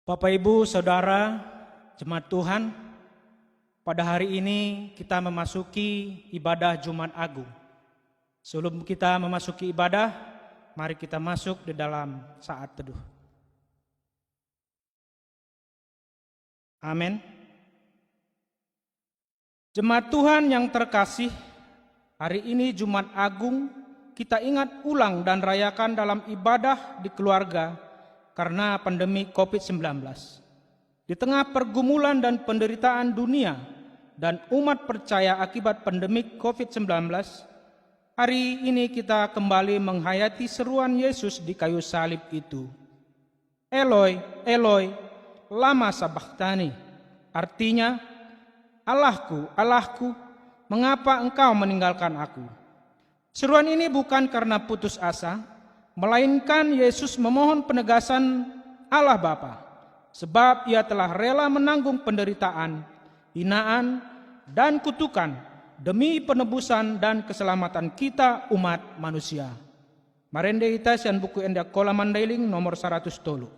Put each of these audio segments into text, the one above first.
Bapak, Ibu, Saudara, Jemaat Tuhan, pada hari ini kita memasuki ibadah Jumat Agung. Sebelum kita memasuki ibadah, mari kita masuk di dalam saat teduh. Amin. Jemaat Tuhan yang terkasih, hari ini Jumat Agung kita ingat ulang dan rayakan dalam ibadah di keluarga karena pandemi COVID-19. Di tengah pergumulan dan penderitaan dunia dan umat percaya akibat pandemi COVID-19, hari ini kita kembali menghayati seruan Yesus di kayu salib itu. Eloi, Eloi, lama sabachthani. Artinya, Allahku, Allahku, mengapa engkau meninggalkan aku? Seruan ini bukan karena putus asa, melainkan Yesus memohon penegasan Allah Bapa, sebab ia telah rela menanggung penderitaan, hinaan, dan kutukan demi penebusan dan keselamatan kita umat manusia. Marende ita sian buku endak kola mandailing nomor 100 tolu.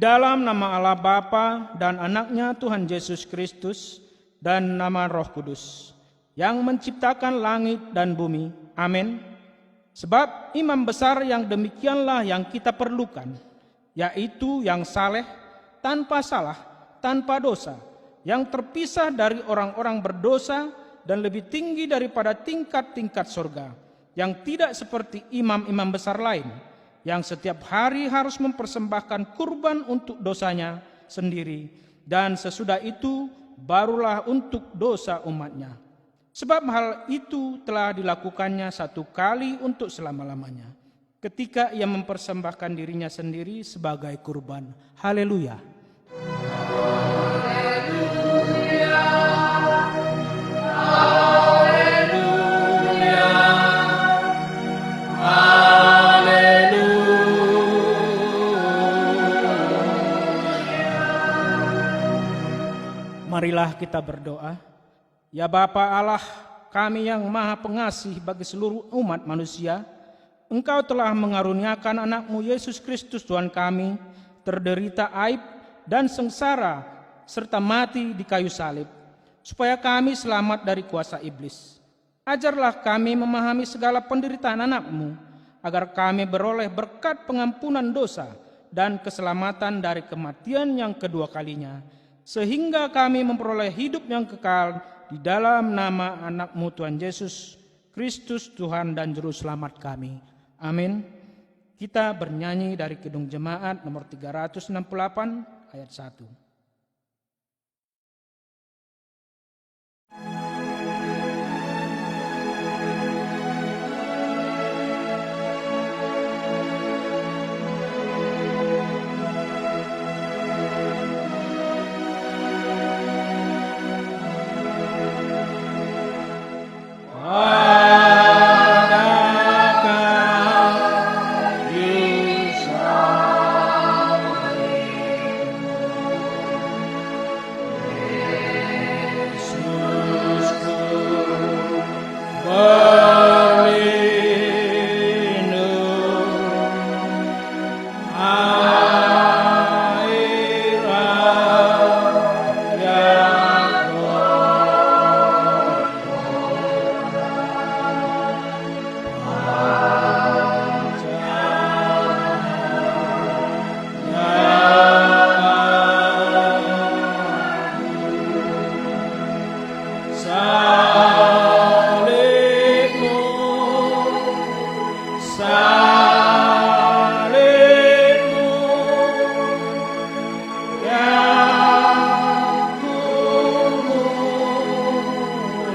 Dalam nama Allah Bapa dan Anaknya Tuhan Yesus Kristus dan nama Roh Kudus yang menciptakan langit dan bumi. Amin. Sebab imam besar yang demikianlah yang kita perlukan, yaitu yang saleh, tanpa salah, tanpa dosa, yang terpisah dari orang-orang berdosa dan lebih tinggi daripada tingkat-tingkat surga, yang tidak seperti imam-imam besar lain, yang setiap hari harus mempersembahkan kurban untuk dosanya sendiri, dan sesudah itu barulah untuk dosa umatnya. Sebab hal itu telah dilakukannya satu kali untuk selama-lamanya, ketika ia mempersembahkan dirinya sendiri sebagai kurban. Haleluya. Marilah kita berdoa. Ya Bapa Allah, kami yang maha pengasih bagi seluruh umat manusia, Engkau telah mengaruniakan anakmu Yesus Kristus Tuhan kami, terderita aib dan sengsara, serta mati di kayu salib, supaya kami selamat dari kuasa iblis. Ajarlah kami memahami segala penderitaan anakmu, agar kami beroleh berkat pengampunan dosa dan keselamatan dari kematian yang kedua kalinya, sehingga kami memperoleh hidup yang kekal di dalam nama anakmu Tuhan Yesus Kristus Tuhan dan Juru Selamat kami. Amin. Kita bernyanyi dari Kidung Jemaat nomor 368 ayat 1.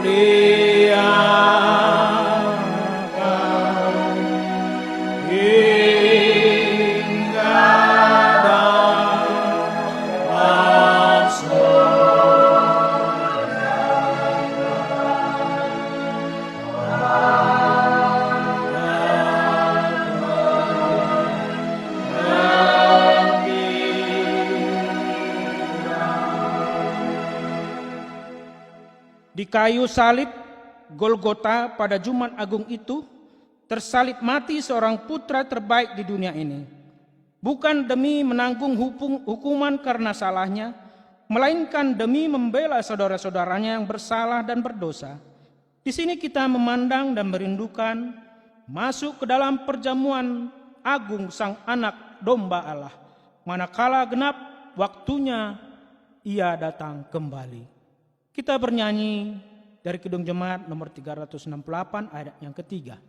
diakan hingga dapat Di kayu salib Golgota pada Jumat Agung itu tersalib mati seorang putra terbaik di dunia ini. Bukan demi menanggung hukuman karena salahnya, melainkan demi membela saudara-saudaranya yang bersalah dan berdosa. Di sini kita memandang dan merindukan masuk ke dalam perjamuan agung Sang Anak Domba Allah, manakala genap waktunya Ia datang kembali. Kita bernyanyi dari Kidung Jemaat nomor 368 ayat yang ketiga.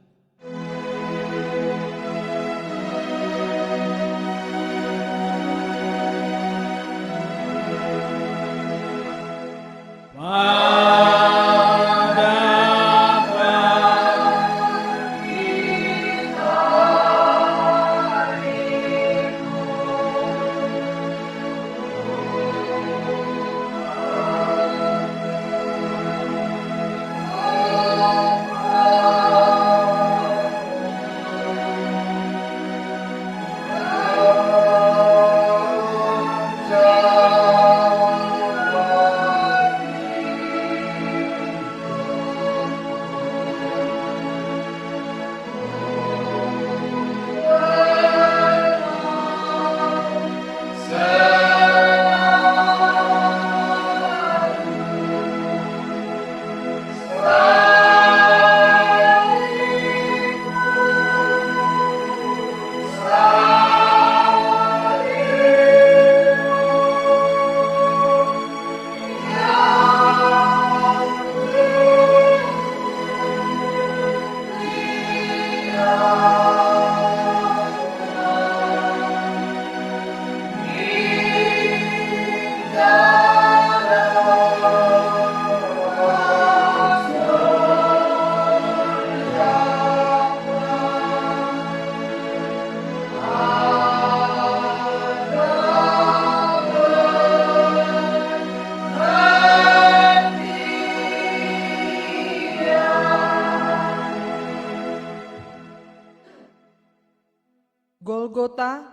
Golgota,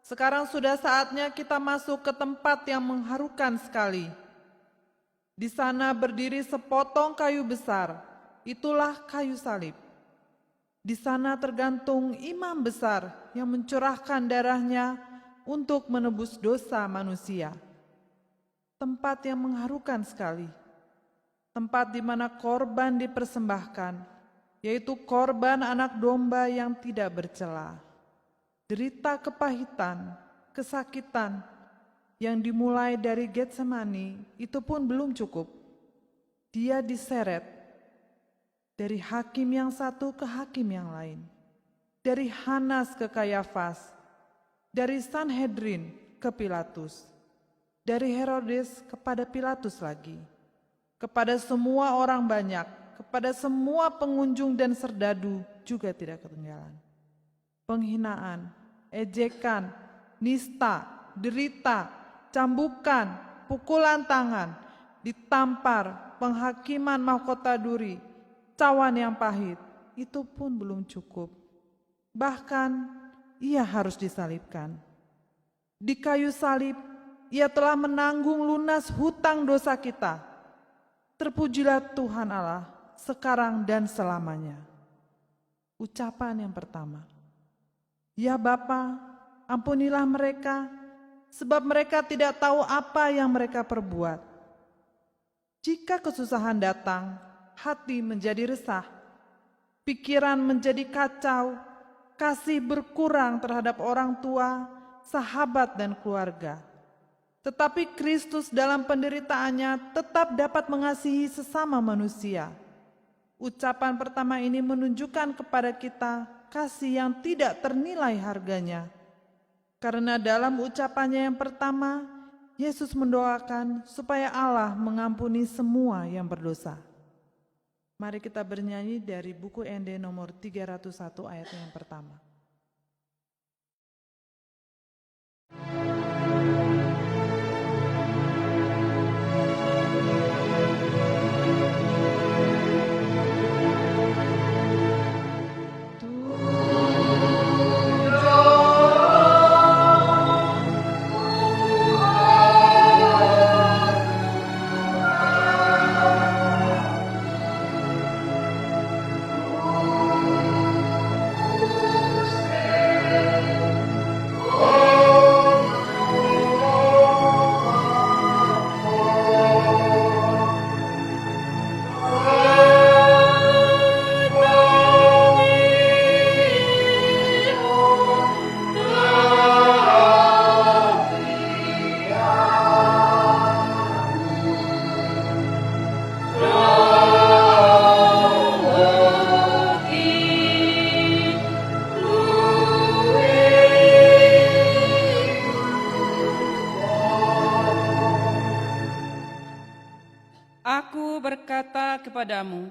sekarang sudah saatnya kita masuk ke tempat yang mengharukan sekali. Di sana berdiri sepotong kayu besar, itulah kayu salib. Di sana tergantung imam besar yang mencurahkan darahnya untuk menebus dosa manusia. Tempat yang mengharukan sekali. Tempat di mana korban dipersembahkan, yaitu korban anak domba yang tidak bercela. Derita kepahitan, kesakitan yang dimulai dari Getsemani itu pun belum cukup. Dia diseret dari hakim yang satu ke hakim yang lain, dari Hanas ke Kayafas, dari Sanhedrin ke Pilatus, dari Herodes kepada Pilatus lagi, kepada semua orang banyak, kepada semua pengunjung dan serdadu juga tidak ketinggalan. Penghinaan, ejekan, nista, derita, cambukan, pukulan tangan, ditampar, penghakiman mahkota duri, cawan yang pahit, itu pun belum cukup. Bahkan ia harus disalibkan. Di kayu salib, ia telah menanggung lunas hutang dosa kita. Terpujilah Tuhan Allah sekarang dan selamanya. Ucapan yang pertama, ya Bapa, ampunilah mereka, sebab mereka tidak tahu apa yang mereka perbuat. Jika kesusahan datang, hati menjadi resah, pikiran menjadi kacau, kasih berkurang terhadap orang tua, sahabat dan keluarga. Tetapi Kristus dalam penderitaannya tetap dapat mengasihi sesama manusia. Ucapan pertama ini menunjukkan kepada kita kasih yang tidak ternilai harganya. Karena dalam ucapannya yang pertama, Yesus mendoakan supaya Allah mengampuni semua yang berdosa. Mari kita bernyanyi dari buku ND nomor 301 ayat yang pertama. Aku berkata kepadamu,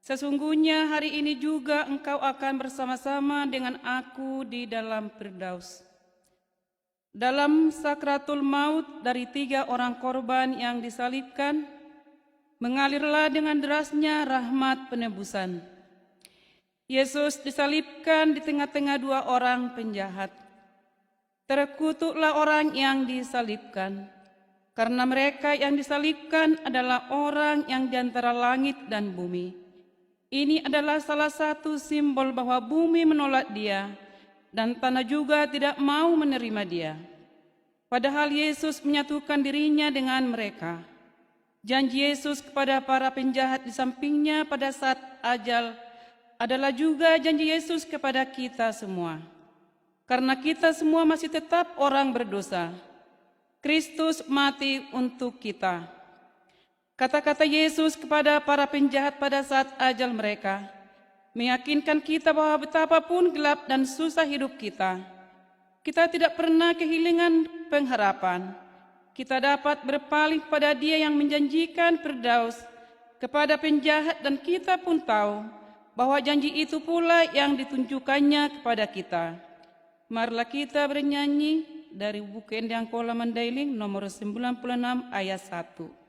sesungguhnya hari ini juga engkau akan bersama-sama dengan aku di dalam Firdaus. Dalam sakratul maut dari 3 orang korban yang disalibkan, mengalirlah dengan derasnya rahmat penebusan. Yesus disalibkan di tengah-tengah 2 orang penjahat. Terkutuklah orang yang disalibkan, karena mereka yang disalibkan adalah orang yang di antara langit dan bumi. Ini adalah salah satu simbol bahwa bumi menolak dia, dan tanah juga tidak mau menerima dia. Padahal Yesus menyatukan dirinya dengan mereka. Janji Yesus kepada para penjahat di sampingnya pada saat ajal adalah juga janji Yesus kepada kita semua. Karena kita semua masih tetap orang berdosa, Kristus mati untuk kita. Kata-kata Yesus kepada para penjahat pada saat ajal mereka meyakinkan kita bahwa betapapun gelap dan susah hidup kita tidak pernah kehilangan pengharapan. Kita dapat berpaling kepada Dia yang menjanjikan Firdaus kepada penjahat, dan kita pun tahu bahwa janji itu pula yang ditunjukkannya kepada kita. Marilah kita bernyanyi dari buku Endang Kola Mandailing nomor 96 ayat 1.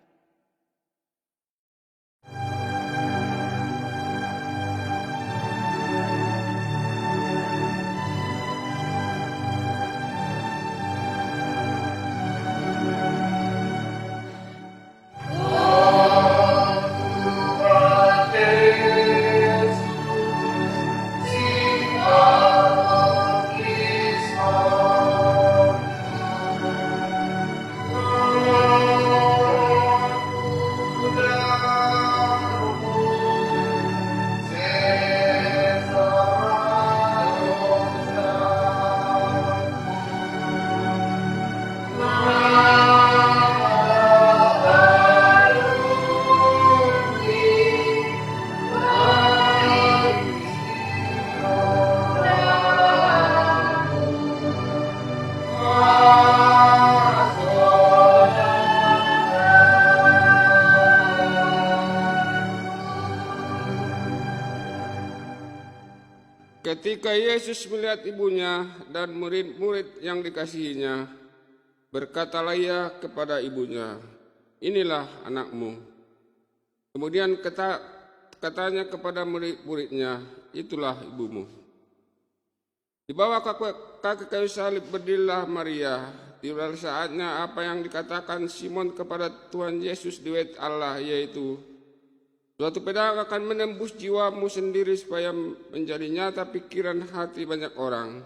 Ketika Yesus melihat ibunya dan murid-murid yang dikasihinya, berkatalah ia kepada ibunya, "Inilah anakmu." Kemudian katanya kepada murid-muridnya, "Itulah ibumu." Di bawah kaki kayu salib berdirilah Maria. Tiba saatnya apa yang dikatakan Simon kepada Tuhan Yesus di bait Allah, yaitu, "Suatu pedang akan menembus jiwamu sendiri supaya menjadi nyata pikiran hati banyak orang."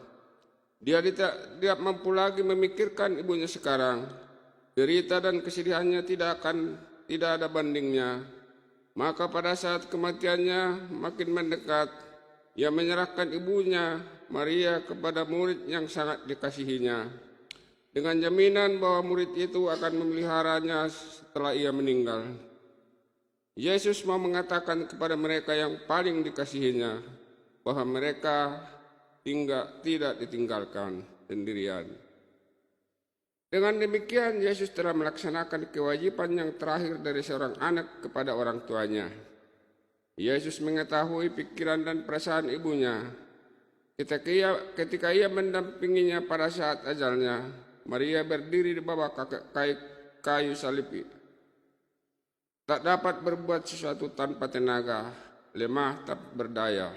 Dia tidak mampu lagi memikirkan ibunya sekarang. Derita dan kesedihannya tidak ada bandingnya. Maka pada saat kematiannya makin mendekat, ia menyerahkan ibunya Maria kepada murid yang sangat dikasihinya, dengan jaminan bahwa murid itu akan memeliharanya setelah ia meninggal. Yesus mau mengatakan kepada mereka yang paling dikasihinya bahwa mereka tidak ditinggalkan sendirian. Dengan demikian, Yesus telah melaksanakan kewajiban yang terakhir dari seorang anak kepada orang tuanya. Yesus mengetahui pikiran dan perasaan ibunya. Ketika ia mendampinginya pada saat ajalnya, Maria berdiri di bawah kayu salib. Tak dapat berbuat sesuatu tanpa tenaga, lemah tak berdaya.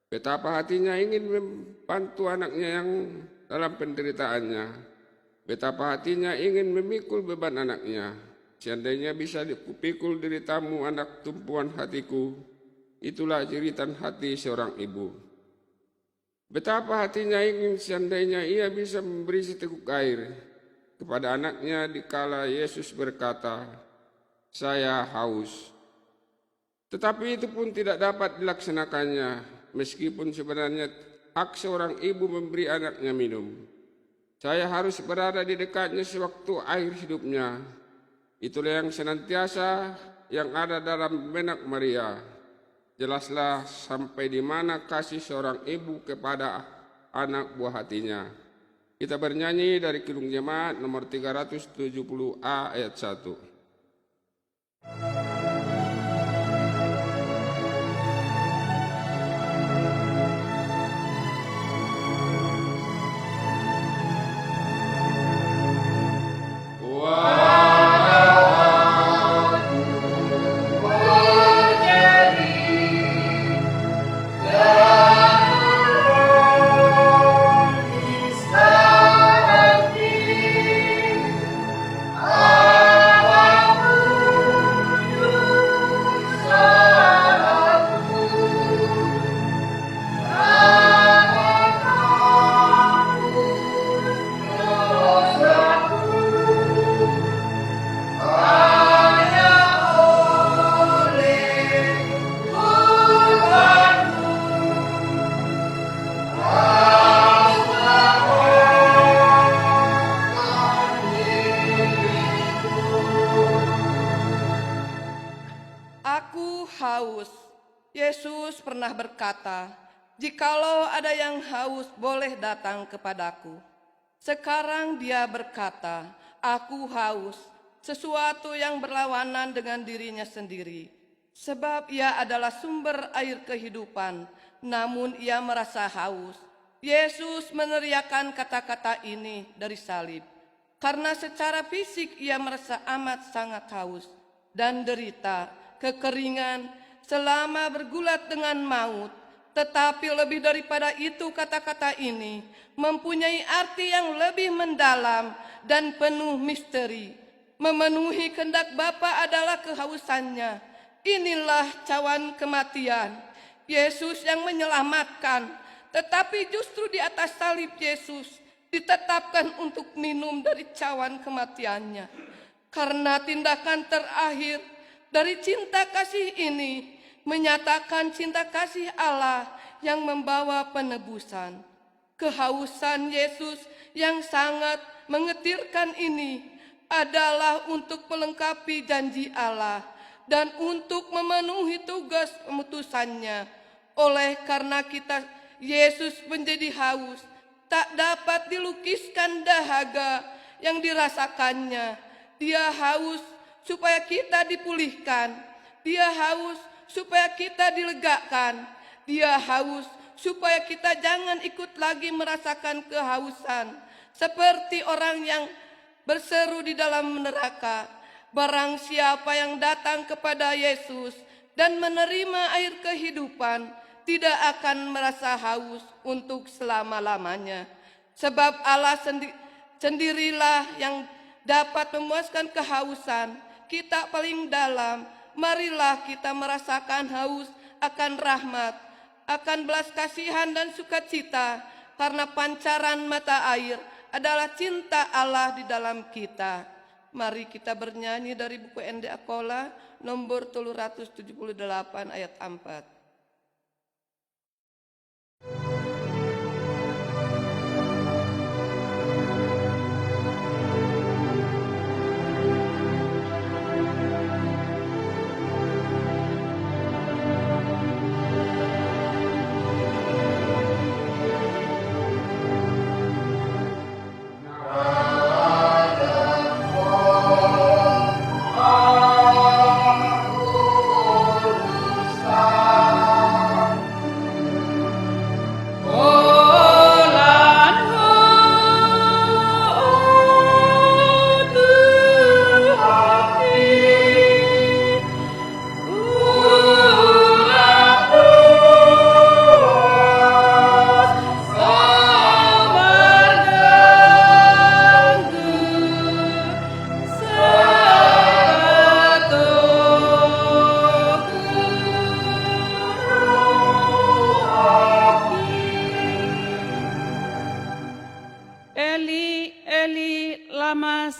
Betapa hatinya ingin membantu anaknya yang dalam penderitaannya. Betapa hatinya ingin memikul beban anaknya. Seandainya bisa dipikul deritamu anak tumpuan hatiku, itulah jeritan hati seorang ibu. Betapa hatinya ingin seandainya ia bisa memberi seteguk air kepada anaknya dikala Yesus berkata, "Saya haus." Tetapi itu pun tidak dapat dilaksanakannya, meskipun sebenarnya hak seorang ibu memberi anaknya minum. Saya harus berada di dekatnya sewaktu air hidupnya. Itulah yang senantiasa yang ada dalam benak Maria. Jelaslah sampai di mana kasih seorang ibu kepada anak buah hatinya. Kita bernyanyi dari Kidung Jemaat nomor 370A ayat 1. Yesus pernah berkata, "Jikalau ada yang haus, boleh datang kepadaku." Sekarang dia berkata, "Aku haus," sesuatu yang berlawanan dengan dirinya sendiri. Sebab ia adalah sumber air kehidupan, namun ia merasa haus. Yesus meneriakkan kata-kata ini dari salib, karena secara fisik ia merasa amat sangat haus dan derita, kekeringan, selama bergulat dengan maut. Tetapi lebih daripada itu, kata-kata ini mempunyai arti yang lebih mendalam dan penuh misteri. Memenuhi kehendak Bapa adalah kehausannya. Inilah cawan kematian. Yesus yang menyelamatkan, tetapi justru di atas salib Yesus ditetapkan untuk minum dari cawan kematiannya. Karena tindakan terakhir dari cinta kasih ini menyatakan cinta kasih Allah yang membawa penebusan. Kehausan Yesus yang sangat menggetirkan ini adalah untuk melengkapi janji Allah dan untuk memenuhi tugas pemutusannya. Oleh karena Yesus menjadi haus, tak dapat dilukiskan dahaga yang dirasakannya. Dia haus supaya kita dipulihkan. Dia haus supaya kita dilegakan. Dia haus supaya kita jangan ikut lagi merasakan kehausan seperti orang yang berseru di dalam neraka. Barang siapa yang datang kepada Yesus dan menerima air kehidupan tidak akan merasa haus untuk selama-lamanya. Sebab Allah sendirilah yang dapat memuaskan kehausan kita paling dalam. Marilah kita merasakan haus akan rahmat, akan belas kasihan dan sukacita, karena pancaran mata air adalah cinta Allah di dalam kita. Mari kita bernyanyi dari buku Ende Akola nomor 378 ayat 4.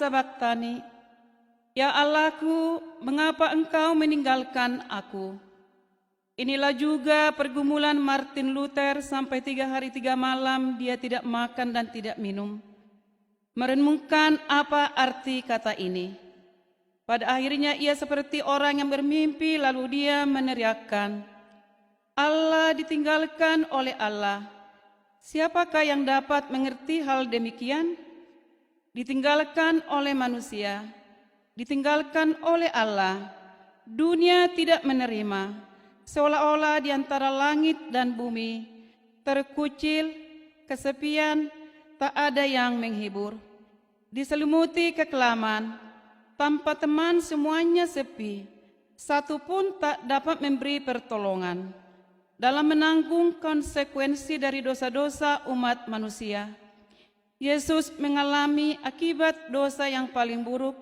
sabaktani. Ya Allahku, mengapa engkau meninggalkan aku? Inilah juga pergumulan Martin Luther sampai 3 hari 3 malam dia tidak makan dan tidak minum. Merenungkan apa arti kata ini. Pada akhirnya ia seperti orang yang bermimpi lalu dia meneriakkan, Allah ditinggalkan oleh Allah. Siapakah yang dapat mengerti hal demikian? Ditinggalkan oleh manusia, ditinggalkan oleh Allah. Dunia tidak menerima, seolah-olah di antara langit dan bumi terkucil, kesepian, tak ada yang menghibur. Diselimuti kekelaman, tanpa teman semuanya sepi, satu pun tak dapat memberi pertolongan dalam menanggung konsekuensi dari dosa-dosa umat manusia. Yesus mengalami akibat dosa yang paling buruk,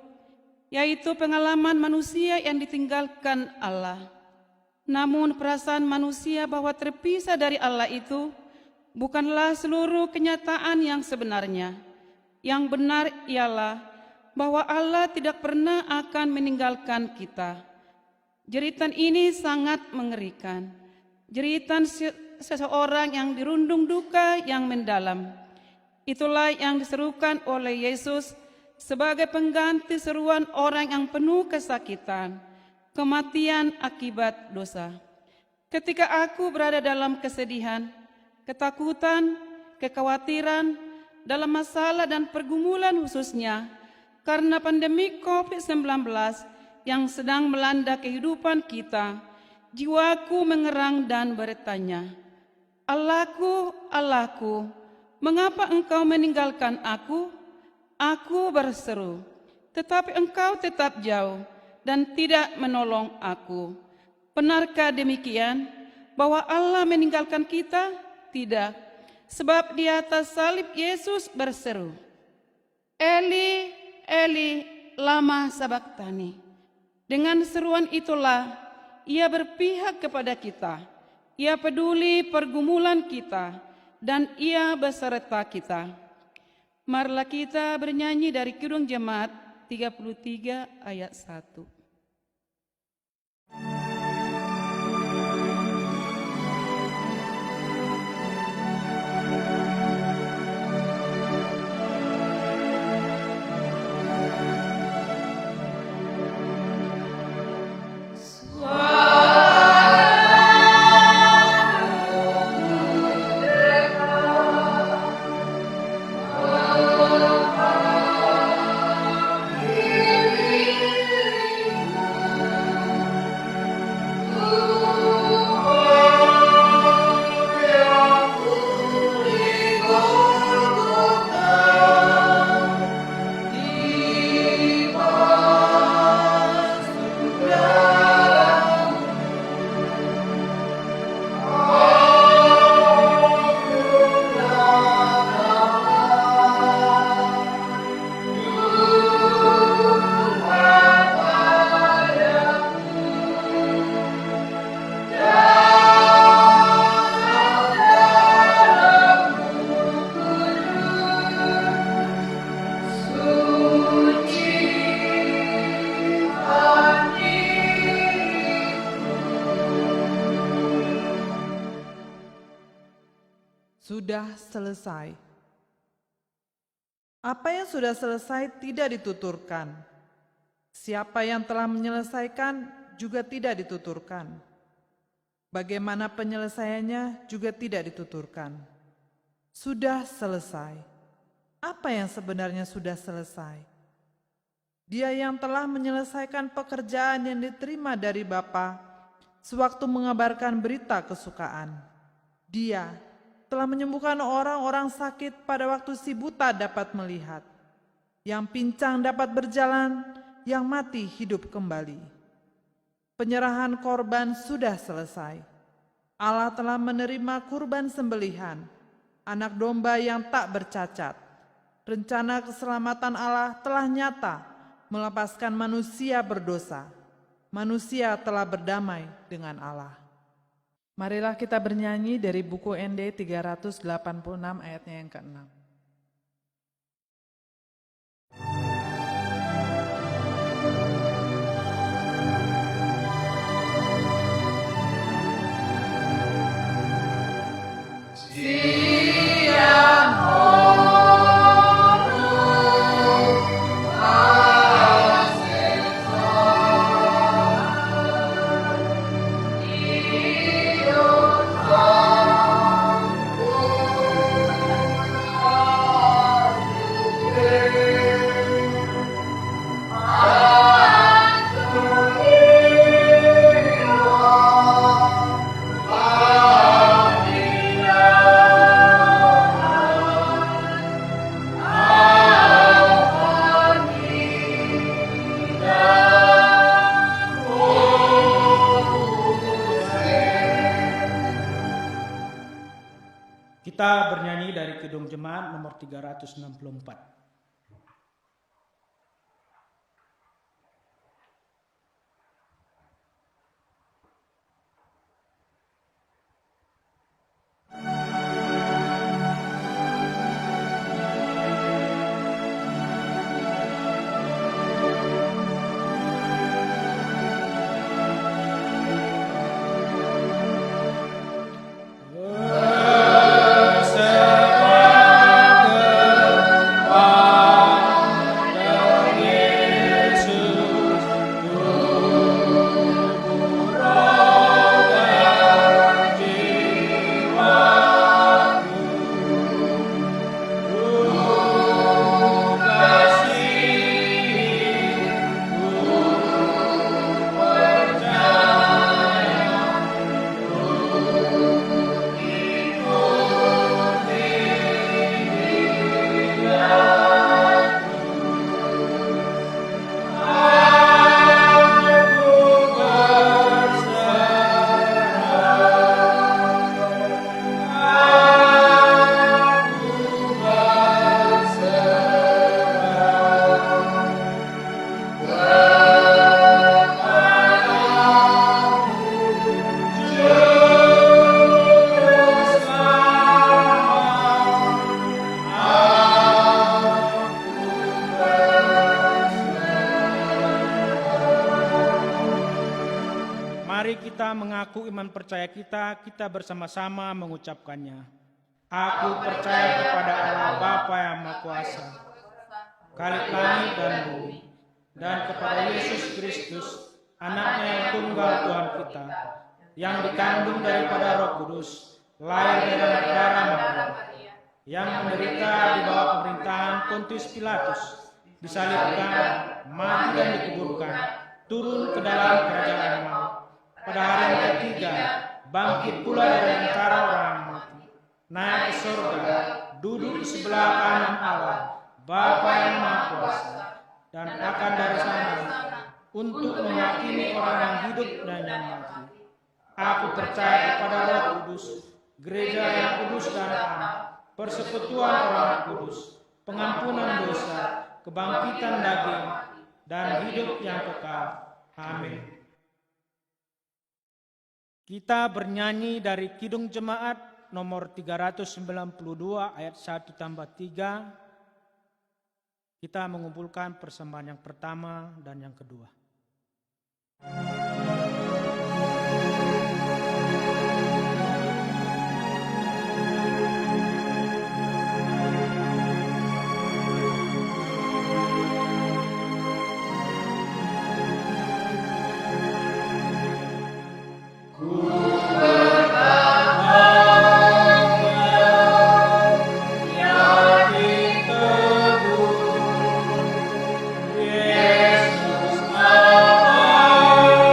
yaitu pengalaman manusia yang ditinggalkan Allah. Namun perasaan manusia bahwa terpisah dari Allah itu bukanlah seluruh kenyataan yang sebenarnya. Yang benar ialah bahwa Allah tidak pernah akan meninggalkan kita. Jeritan ini sangat mengerikan. Jeritan seseorang yang dirundung duka yang mendalam. Itulah yang diserukan oleh Yesus sebagai pengganti seruan orang yang penuh kesakitan, kematian akibat dosa. Ketika aku berada dalam kesedihan, ketakutan, kekhawatiran, dalam masalah dan pergumulan khususnya karena pandemi COVID-19 yang sedang melanda kehidupan kita, jiwaku mengerang dan bertanya, Allahku, Allahku, mengapa engkau meninggalkan aku? Aku berseru, tetapi engkau tetap jauh dan tidak menolong aku. Benarkah demikian bahwa Allah meninggalkan kita? Tidak, sebab di atas salib Yesus berseru, Eli, Eli, lama sabaktani. Dengan seruan itulah Ia berpihak kepada kita. Ia peduli pergumulan kita dan Ia beserta kita. Marilah kita bernyanyi dari Kidung Jemaat 33 ayat 1. Sudah selesai. Apa yang sudah selesai tidak dituturkan. Siapa yang telah menyelesaikan juga tidak dituturkan. Bagaimana penyelesaiannya juga tidak dituturkan. Sudah selesai. Apa yang sebenarnya sudah selesai? Dia yang telah menyelesaikan pekerjaan yang diterima dari Bapa sewaktu mengabarkan berita kesukaan. Dia telah menyembuhkan orang-orang sakit pada waktu si buta dapat melihat, yang pincang dapat berjalan, yang mati hidup kembali. Penyerahan korban sudah selesai. Allah telah menerima kurban sembelihan, anak domba yang tak bercacat. Rencana keselamatan Allah telah nyata, melepaskan manusia berdosa. Manusia telah berdamai dengan Allah. Marilah kita bernyanyi dari buku ND 386 ayatnya yang ke-6. Kita bernyanyi dari Kidung Jemaat nomor 364. Mari kita mengaku iman percaya kita bersama-sama mengucapkannya. Aku percaya kepada Allah Bapa yang Maha Kuasa, Khalik langit dan bumi, dan kepada Yesus Kristus, Anaknya yang tunggal Tuhan kita, yang dikandung daripada Roh Kudus, lahir dari anak darah Maria, yang menderita di bawah pemerintahan Pontius Pilatus, disalibkan, mati dan dikuburkan, turun ke dalam kerajaan maut. Pada hari yang ketiga, bangkit pula dari antara orang mati, naik ke surga, duduk di sebelah kanan Allah, Bapa yang Maha Kuasa, dan akan dari sana untuk menghakimi orang yang hidup dan yang mati. Aku percaya kepada Roh Kudus, gereja yang kudus dan am, persekutuan orang kudus, pengampunan dosa, kebangkitan daging, dan hidup yang kekal. Amin. Kita bernyanyi dari Kidung Jemaat nomor 392 ayat 1 tambah 3. Kita mengumpulkan persembahan yang pertama dan yang kedua. Yesus Allah.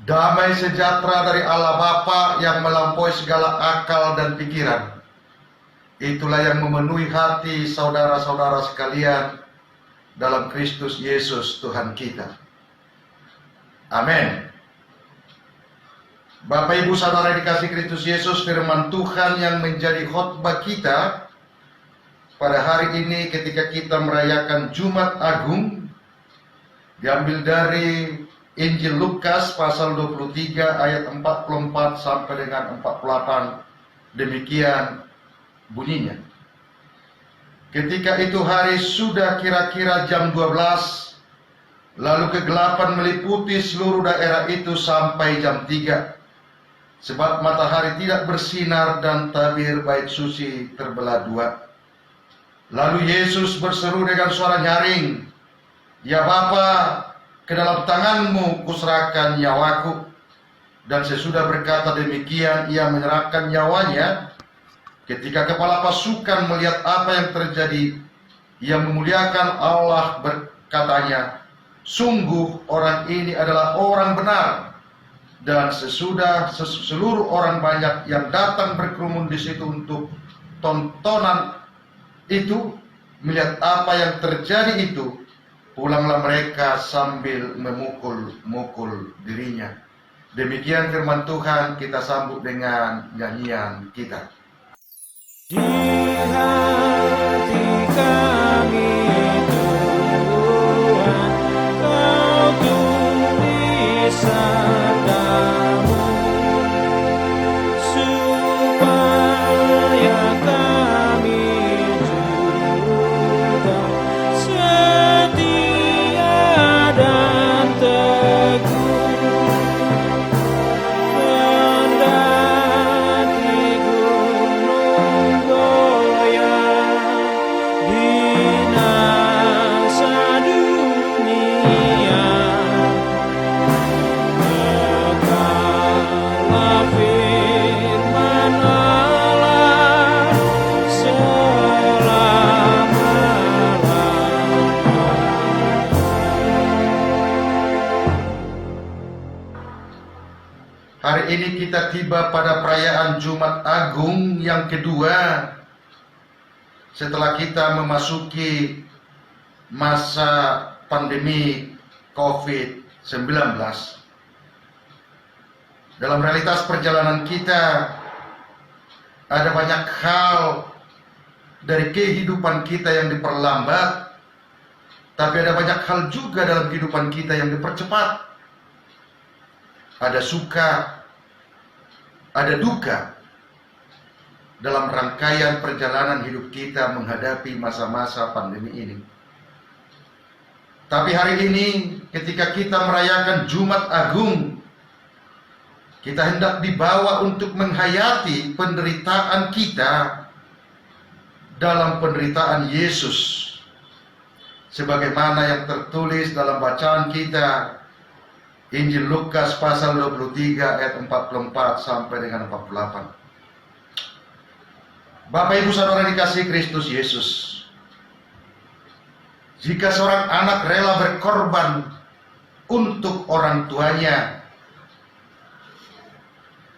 Damai sejahtera dari Allah Bapa yang melampaui segala akal dan pikiran, itulah yang memenuhi hati saudara-saudara sekalian dalam Kristus Yesus Tuhan kita. Amin. Bapak Ibu Saudara dikasih Kristus Yesus, firman Tuhan yang menjadi khotbah kita pada hari ini ketika kita merayakan Jumat Agung diambil dari Injil Lukas pasal 23 ayat 44 sampai dengan 48. Demikian bunyinya. Ketika itu hari sudah kira-kira jam 12, lalu kegelapan meliputi seluruh daerah itu sampai jam 3. Sebab matahari tidak bersinar dan tabir bait suci terbelah dua. Lalu Yesus berseru dengan suara nyaring, "Ya Bapa, ke dalam tangan-Mu kuserahkan nyawaku." Dan sesudah berkata demikian, ia menyerahkan nyawanya. Ketika kepala pasukan melihat apa yang terjadi, ia memuliakan Allah, berkatanya, "Sungguh orang ini adalah orang benar." Dan sesudah seluruh orang banyak yang datang berkerumun di situ untuk tontonan itu, melihat apa yang terjadi itu, pulanglah mereka sambil memukul-mukul dirinya. Demikian firman Tuhan, kita sambut dengan nyanyian kita. Di hati kami Tuhan, Kau tulis sabdamu, supaya kami juga setia dan teguh mendaki gunung goyang, binasa dunia. Tegaklah firman Allah selama-lamanya. Hari ini kita tiba pada perayaan Jumat Agung yang kedua setelah kita memasuki masa pandemi COVID-19. Dalam realitas perjalanan kita, ada banyak hal dari kehidupan kita yang diperlambat, tapi ada banyak hal juga dalam kehidupan kita yang dipercepat. Ada suka, ada duka dalam rangkaian perjalanan hidup kita menghadapi masa-masa pandemi ini. Tapi hari ini ketika kita merayakan Jumat Agung, kita hendak dibawa untuk menghayati penderitaan kita dalam penderitaan Yesus, sebagaimana yang tertulis dalam bacaan kita Injil Lukas pasal 23 ayat 44 sampai dengan 48. Bapak Ibu Saudara dikasih Kristus Yesus, jika seorang anak rela berkorban untuk orang tuanya,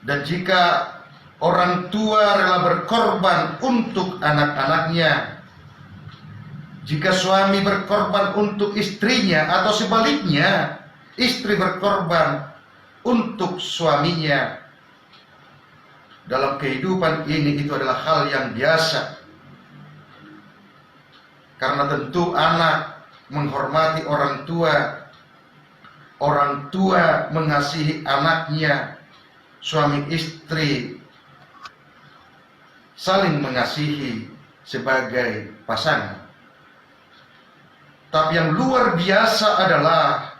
dan jika orang tua rela berkorban untuk anak-anaknya, jika suami berkorban untuk istrinya atau sebaliknya, istri berkorban untuk suaminya, dalam kehidupan ini itu adalah hal yang biasa. Karena tentu anak menghormati orang tua mengasihi anaknya, suami istri saling mengasihi sebagai pasangan. Tapi yang luar biasa adalah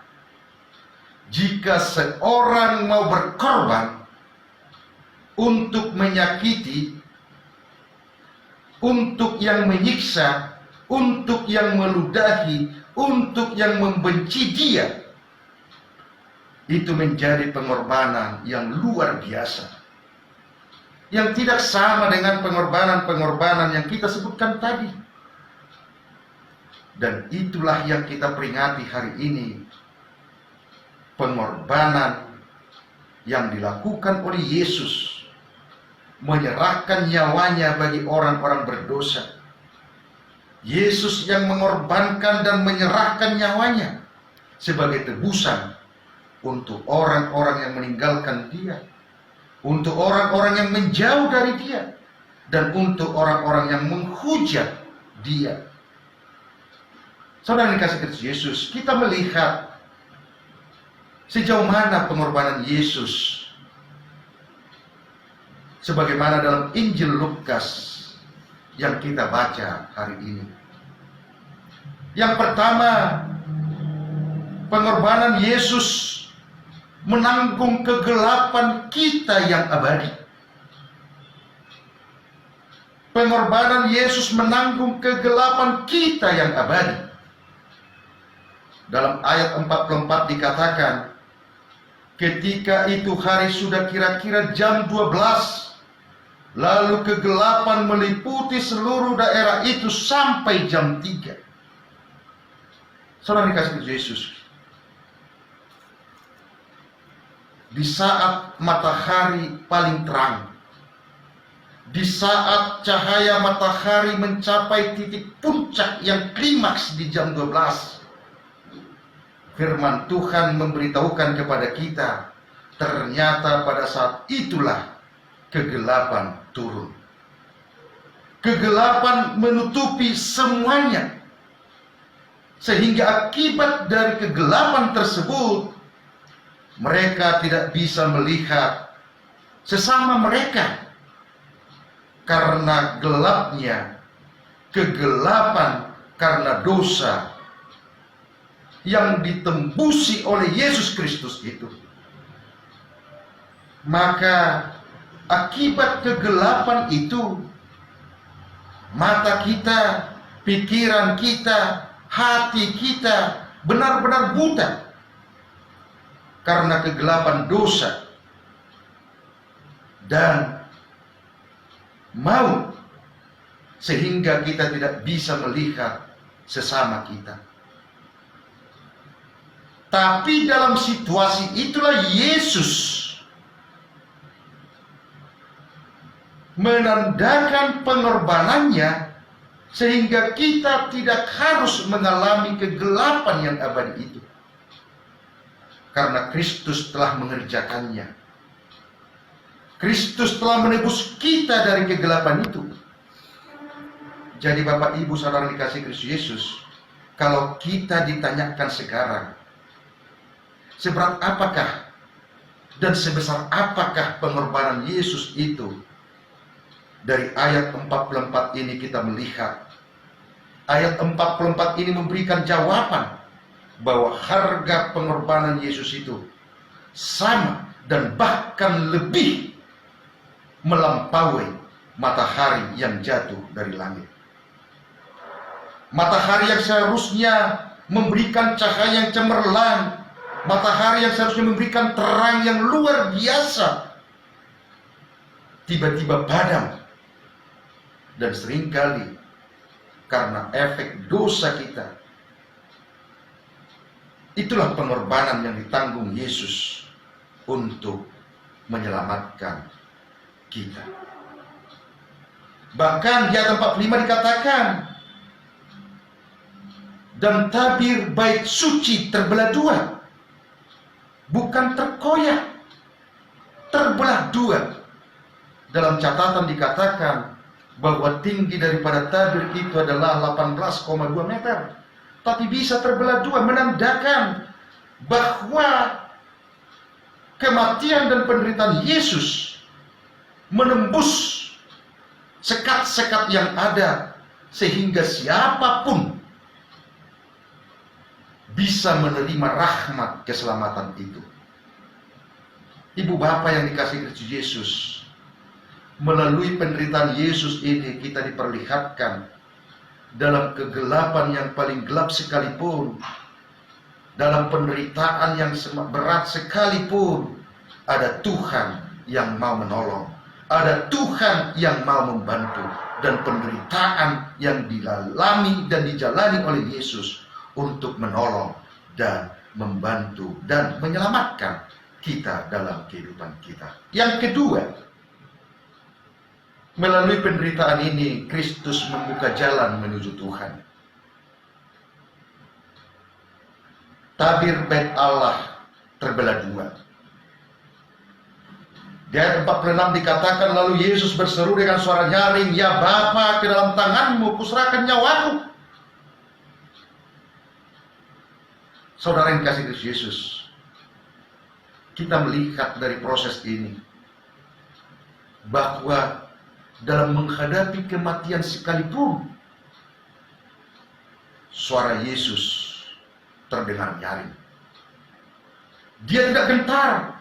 jika seorang mau berkorban untuk menyakiti, untuk yang menyiksa, untuk yang meludahi, untuk yang membenci dia, itu menjadi pengorbanan yang luar biasa, yang tidak sama dengan pengorbanan-pengorbanan yang kita sebutkan tadi. Dan itulah yang kita peringati hari ini, pengorbanan yang dilakukan oleh Yesus, menyerahkan nyawanya bagi orang-orang berdosa. Yesus yang mengorbankan dan menyerahkan nyawanya sebagai tebusan untuk orang-orang yang meninggalkan Dia, untuk orang-orang yang menjauh dari Dia, dan untuk orang-orang yang menghujat Dia. Saudara yang dikasihi Kristus Yesus, kita melihat sejauh mana pengorbanan Yesus sebagaimana dalam Injil Lukas yang kita baca hari ini. Yang pertama, pengorbanan Yesus menanggung kegelapan kita yang abadi. Pengorbanan Yesus menanggung kegelapan kita yang abadi. Dalam ayat 44 dikatakan, ketika itu hari sudah kira-kira jam 12, lalu kegelapan meliputi seluruh daerah itu sampai jam 3. Saudara dikasihi Yesus, di saat matahari paling terang, di saat cahaya matahari mencapai titik puncak yang klimaks di jam 12, firman Tuhan memberitahukan kepada kita, ternyata pada saat itulah kegelapan turun. Kegelapan menutupi semuanya, sehingga akibat dari kegelapan tersebut mereka tidak bisa melihat sesama mereka karena gelapnya kegelapan karena dosa yang ditembusi oleh Yesus Kristus itu. Maka akibat kegelapan itu, mata kita, pikiran kita, hati kita benar-benar buta karena kegelapan dosa dan maut, sehingga kita tidak bisa melihat sesama kita. Tapi dalam situasi itulah Yesus menandakan pengorbanannya, sehingga kita tidak harus mengalami kegelapan yang abadi itu, karena Kristus telah mengerjakannya. Kristus telah menebus kita dari kegelapan itu. Jadi Bapak Ibu Saudara dikasihi Kristus Yesus, kalau kita ditanyakan sekarang, seberat apakah dan sebesar apakah pengorbanan Yesus itu? Dari ayat 44 ini kita melihat, ayat 44 ini memberikan jawaban bahwa harga pengorbanan Yesus itu sama dan bahkan lebih melampaui matahari yang jatuh dari langit. Matahari yang seharusnya memberikan cahaya yang cemerlang, matahari yang seharusnya memberikan terang yang luar biasa, tiba-tiba padam. Dan seringkali karena efek dosa kita, itulah pengorbanan yang ditanggung Yesus untuk menyelamatkan kita. Bahkan di ayat 45 dikatakan, dan tabir bait suci terbelah dua, bukan terkoyak, terbelah dua. Dalam catatan dikatakan bahwa tinggi daripada tabir itu adalah 18,2 meter, tapi bisa terbelah dua, menandakan bahwa kematian dan penderitaan Yesus menembus sekat-sekat yang ada, sehingga siapapun bisa menerima rahmat keselamatan itu. Ibu bapak yang dikasihi Kristus Yesus, melalui penderitaan Yesus ini kita diperlihatkan dalam kegelapan yang paling gelap sekalipun, dalam penderitaan yang berat sekalipun, ada Tuhan yang mau menolong, ada Tuhan yang mau membantu. Dan penderitaan yang dialami dan dijalani oleh Yesus untuk menolong dan membantu dan menyelamatkan kita dalam kehidupan kita. Yang kedua, melalui penderitaan ini Kristus membuka jalan menuju Tuhan. Tabir bait Allah terbelah dua. Di ayat 46 dikatakan, lalu Yesus berseru dengan suara nyaring, "Ya Bapa, ke dalam tanganmu kuserahkan nyawaku." Saudara yang kasih Kristus Yesus, kita melihat dari proses ini bahwa dalam menghadapi kematian sekalipun, suara Yesus terdengar nyaring. Dia tidak gentar.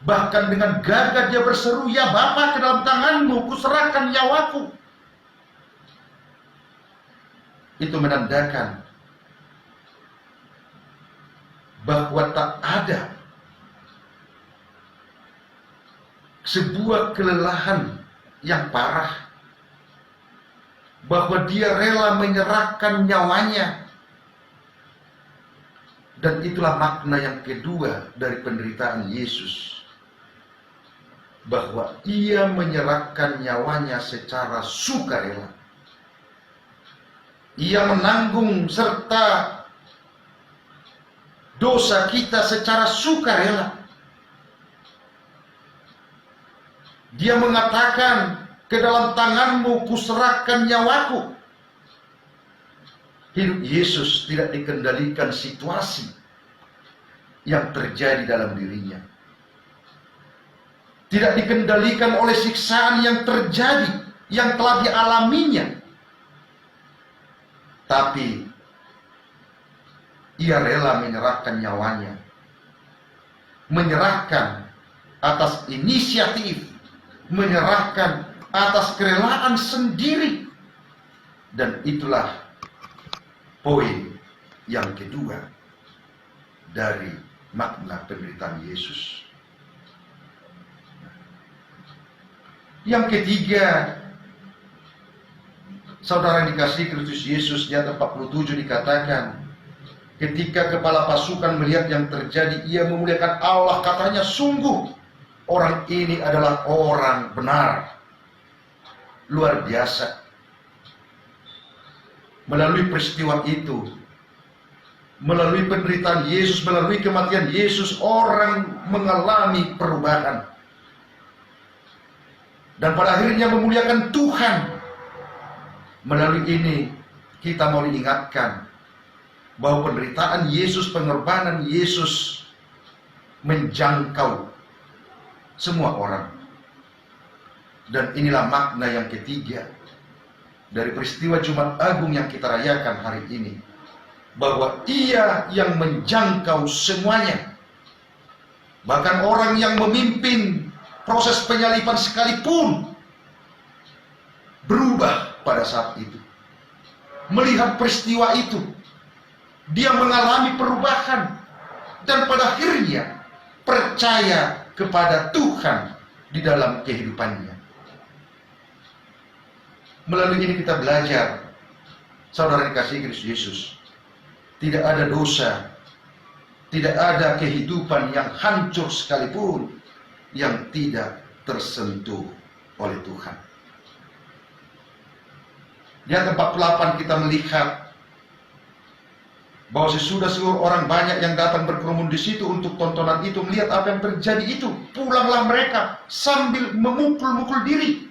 Bahkan dengan gagah dia berseru, "Ya Bapa, ke dalam tanganmu kuserahkan nyawaku." Itu menandakan bahwa tak ada sebuah kelelahan yang parah, bahwa dia rela menyerahkan nyawanya. Dan itulah makna yang kedua dari penderitaan Yesus, bahwa ia menyerahkan nyawanya secara sukarela. Ia menanggung serta dosa kita secara sukarela. Dia mengatakan, "Ke dalam tanganmu kuserahkan nyawaku." Hidup Yesus tidak dikendalikan situasi yang terjadi dalam dirinya. Tidak dikendalikan oleh siksaan yang terjadi, yang telah dialaminya. Tapi ia rela menyerahkan nyawanya. Menyerahkan atas inisiatif, menyerahkan atas kerelaan sendiri. Dan itulah poin yang kedua dari makna penderitaan Yesus. Yang ketiga, saudara yang dikasihi Kristus Yesus, di ayat 47 dikatakan, ketika kepala pasukan melihat yang terjadi, ia memuliakan Allah, katanya, "Sungguh orang ini adalah orang benar." Luar biasa. Melalui peristiwa itu, melalui penderitaan Yesus, melalui kematian Yesus, orang mengalami perubahan. Dan pada akhirnya memuliakan Tuhan. Melalui ini kita mau diingatkan bahwa penderitaan Yesus, pengorbanan Yesus menjangkau semua orang. Dan inilah makna yang ketiga dari peristiwa Jumat Agung yang kita rayakan hari ini, bahwa ia yang menjangkau semuanya. Bahkan orang yang memimpin proses penyaliban sekalipun berubah pada saat itu. Melihat peristiwa itu, dia mengalami perubahan dan pada akhirnya percaya kepada Tuhan di dalam kehidupannya. Melalui ini kita belajar, saudara dikasihi Kristus Yesus, tidak ada dosa, tidak ada kehidupan yang hancur sekalipun yang tidak tersentuh oleh Tuhan. Di ayat 48 kita melihat bahwa sesudah seluruh orang banyak yang datang berkerumun di situ untuk tontonan itu, melihat apa yang terjadi itu, pulanglah mereka sambil memukul-mukul diri.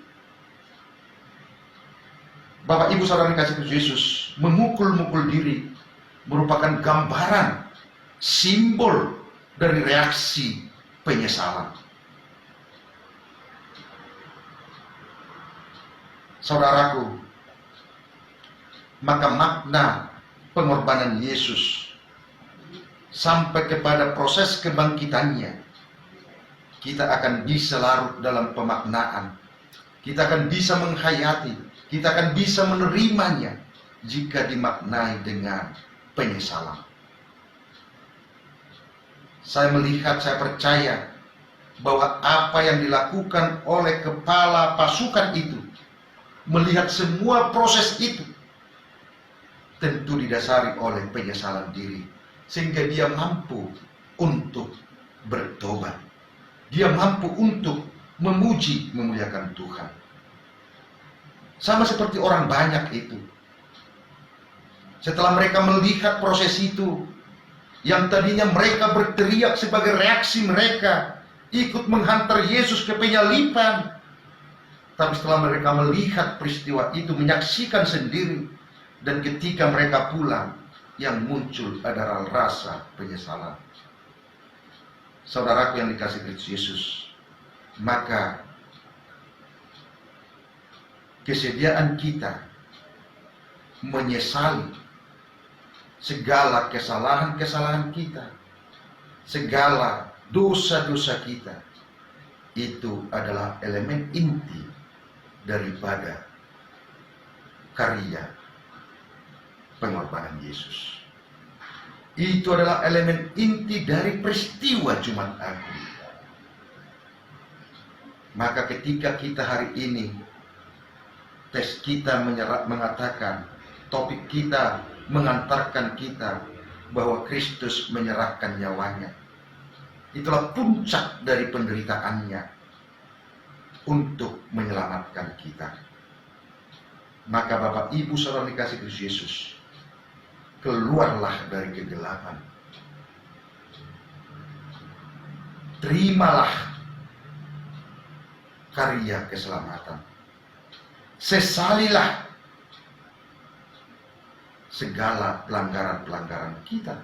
Bapak Ibu saudara dikasihi Kristus Yesus, memukul-mukul diri merupakan gambaran, simbol dari reaksi penyesalan. Saudaraku, maka makna pengorbanan Yesus sampai kepada proses kebangkitannya, kita akan bisa larut dalam pemaknaan, kita akan bisa menghayati, kita akan bisa menerimanya jika dimaknai dengan penyesalan. Saya melihat, saya percaya bahwa apa yang dilakukan oleh kepala pasukan itu, melihat semua proses itu, tentu didasari oleh penyesalan diri, sehingga dia mampu untuk bertobat. Dia mampu untuk memuji, memuliakan Tuhan. Sama seperti orang banyak itu. Setelah mereka melihat proses itu, yang tadinya mereka berteriak sebagai reaksi mereka, ikut menghantar Yesus ke penyalipan. Tapi setelah mereka melihat peristiwa itu, menyaksikan sendiri, dan ketika mereka pulang, yang muncul adalah rasa penyesalan. Saudaraku yang dikasihi Kristus Yesus, maka kesediaan kita menyesali segala kesalahan-kesalahan kita, segala dosa-dosa kita, itu adalah elemen inti daripada karya pengorbanan Yesus. Itu adalah elemen inti dari peristiwa Jumat Agung. Maka ketika kita hari ini, teks kita mengatakan, topik kita mengantarkan kita bahwa Kristus menyerahkan nyawanya. Itulah puncak dari penderitaannya untuk menyelamatkan kita. Maka Bapak Ibu saudara dikasihi Kristus Yesus, keluarlah dari kegelapan. Terimalah karya keselamatan. Sesalilah segala pelanggaran-pelanggaran kita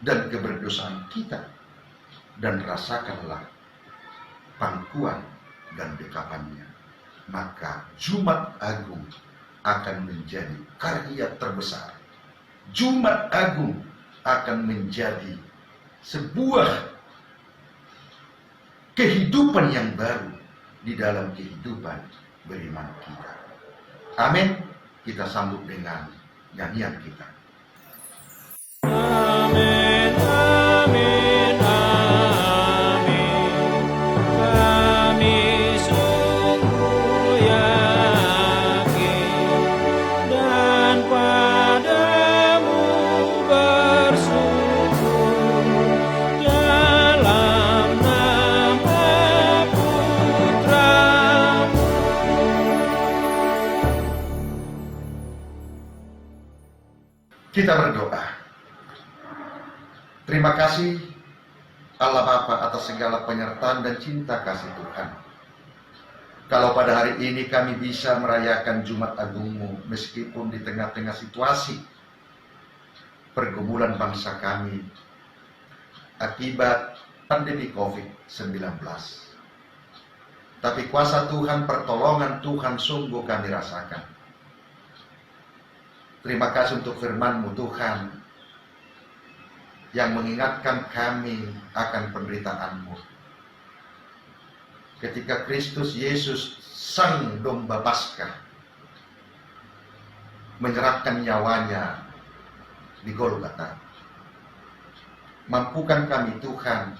dan keberdosaan kita, dan rasakanlah pangkuan dan dekapannya. Maka Jumat Agung akan menjadi karya terbesar. Jumat Agung akan menjadi sebuah kehidupan yang baru di dalam kehidupan beriman kita. Amin. Kita sambut dengan nyanyian kita. Amin, amin, amin. Kami sungguh yakin dan padamu bersyukur dalam nama Putramu. Kita berdoa. Terima kasih Allah Bapa atas segala penyertaan dan cinta kasih Tuhan. Kalau pada hari ini kami bisa merayakan Jumat Agung-Mu meskipun di tengah-tengah situasi pergumulan bangsa kami akibat pandemi COVID-19. Tapi kuasa Tuhan, pertolongan Tuhan sungguh kami rasakan. Terima kasih untuk firman-Mu Tuhan, yang mengingatkan kami akan penderitaan-Mu. Ketika Kristus Yesus Sang Domba Paskah menyerahkan nyawanya di Golgota, mampukan kami Tuhan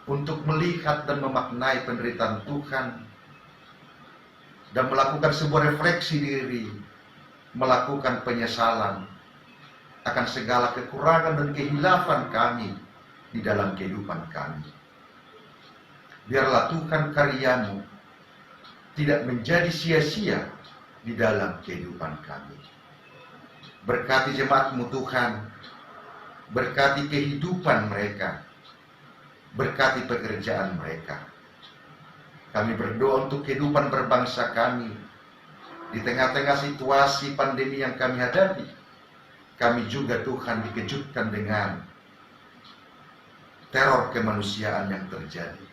untuk melihat dan memaknai penderitaan Tuhan dan melakukan sebuah refleksi diri, melakukan penyesalan akan segala kekurangan dan kehilafan kami di dalam kehidupan kami. Biarlah Tuhan karya-Mu tidak menjadi sia-sia di dalam kehidupan kami. Berkati jemaat-Mu Tuhan, berkati kehidupan mereka, berkati pekerjaan mereka. Kami berdoa untuk kehidupan berbangsa kami di tengah-tengah situasi pandemi yang kami hadapi. Kami juga Tuhan dikejutkan dengan teror kemanusiaan yang terjadi.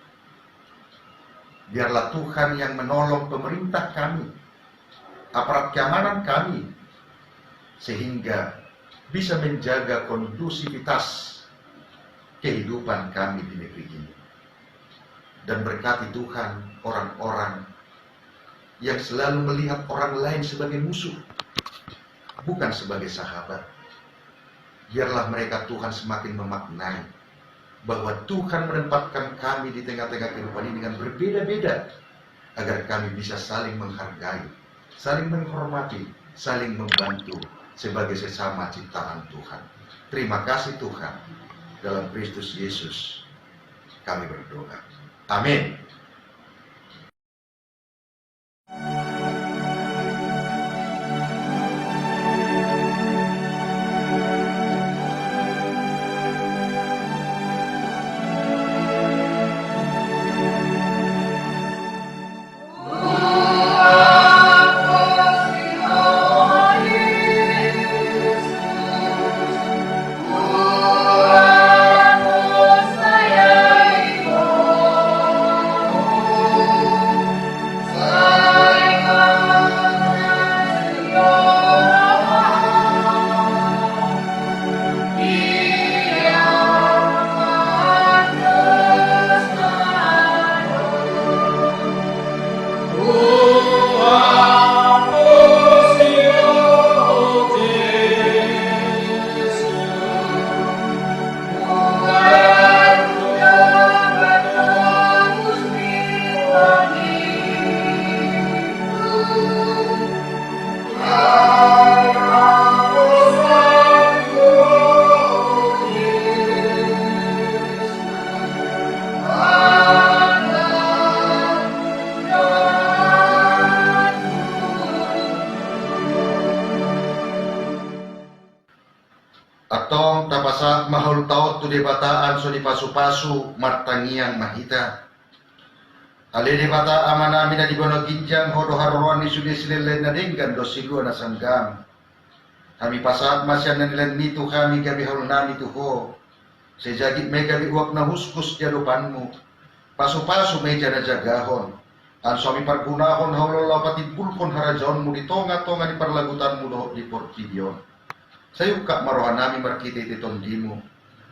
Biarlah Tuhan yang menolong pemerintah kami, aparat keamanan kami, sehingga bisa menjaga kondusivitas kehidupan kami di negeri ini. Dan berkati Tuhan orang-orang yang selalu melihat orang lain sebagai musuh, bukan sebagai sahabat. Biarlah mereka Tuhan semakin memaknai bahwa Tuhan menempatkan kami di tengah-tengah kehidupan ini dengan berbeda-beda, agar kami bisa saling menghargai, saling menghormati, saling membantu sebagai sesama ciptaan Tuhan. Terima kasih Tuhan. Dalam Kristus Yesus kami berdoa. Amin. Atong tapasa mahul taot tu di bataan so di pasu-pasu martangiang mahita. Ali di bata amana mina di bono ginjang hodo haruan ni sudi silele na dinggan do silua na sanggam. Kami pasaat masyan na nilan nito kami gabi harun nami tuho. Sejagit may gabi uwak na huskus jadupanmu. Pasu-pasu meja na jagahon. Ang suami pargunahon haulolaw pati bulkon harajon mo di tonga-tonga ni parlagutan mo do di portibyon. Sayo ka marohan namin markita iti tondimo.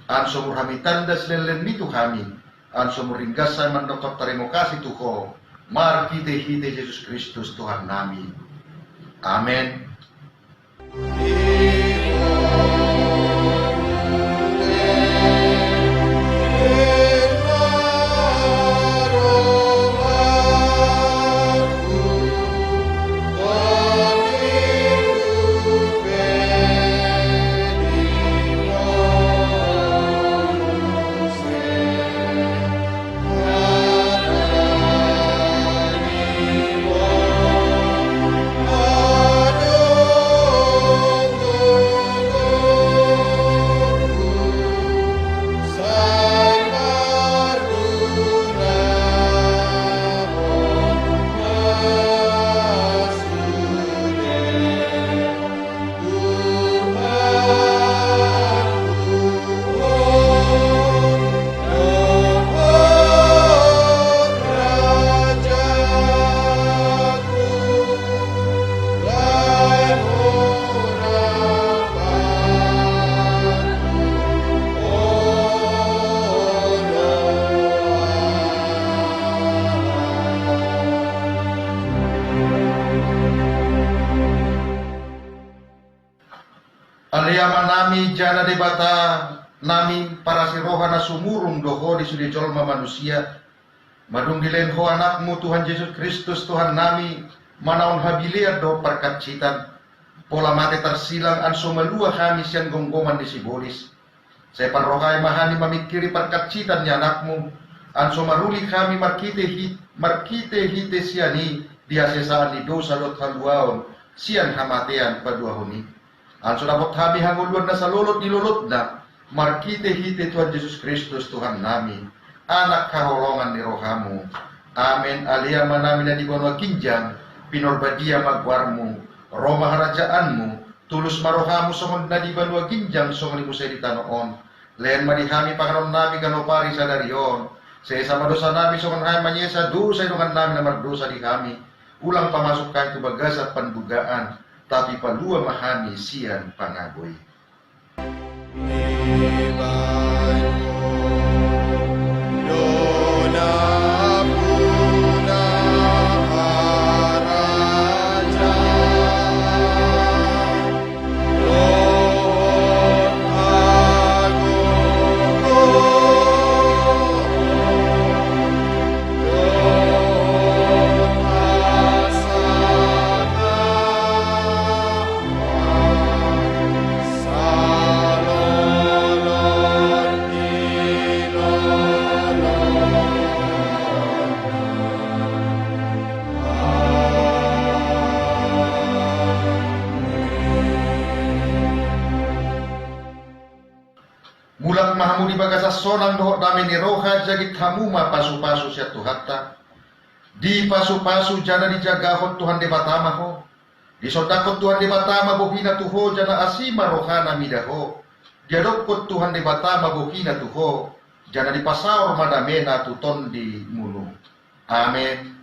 An sumur kami tandas lelen mito kami. An sumur ringgasan man doktor tarimo kasi tuho. Markita hite Jesus Kristus Tuhan namin. Amen. Aliyaman nami jana di bata nami para siroha na sumurung doho di sudi jolma manusia. Madung dilen ho anakmu Tuhan Yesus Kristus Tuhan nami manaon habilia do perkacitan. Pola mate tersilang anso melua kami siang gonggoman di sibolis. Saya panrohai mahani mamikiri perkacitan ni anakmu. Anso maruli kami markite hite siani dia sesaan di dosa dot haluaon sian hamatean paduahoni. Anso dapat kami hanguluan na sa lulot ni lulot na markite hite Tuhan Yesus Kristus Tuhan nami anak kaholongan ni rohamu. Amen. Aliyaman namin na di kono kinjang pinorbadia magwarmu Roma harajaanmu tulus marohamu songon na di banua ginjang songon ibu saya ditanoon len madihami pakaron nami kanopari sa darion sa sama dosa nami songon hay manyesa dosa idungan nami na magdosa di kami ulang pamasok kayo tubagas at pandugaan tapi palua mahami sian pangagoy. Salolo Mulak mahamudi bagasa sonang dohok dame ni roha jagit hamuma pasu-pasu sia tuhatta. Di pasu-pasu jana dijagahot Tuhan de batama ho. Di sodakot Tuhan de batama bohina tuho jana asima rohana midaho. Diadokot Tuhan de batama bohina tuho jana dipasaur madamena tuton di mulu. Amin.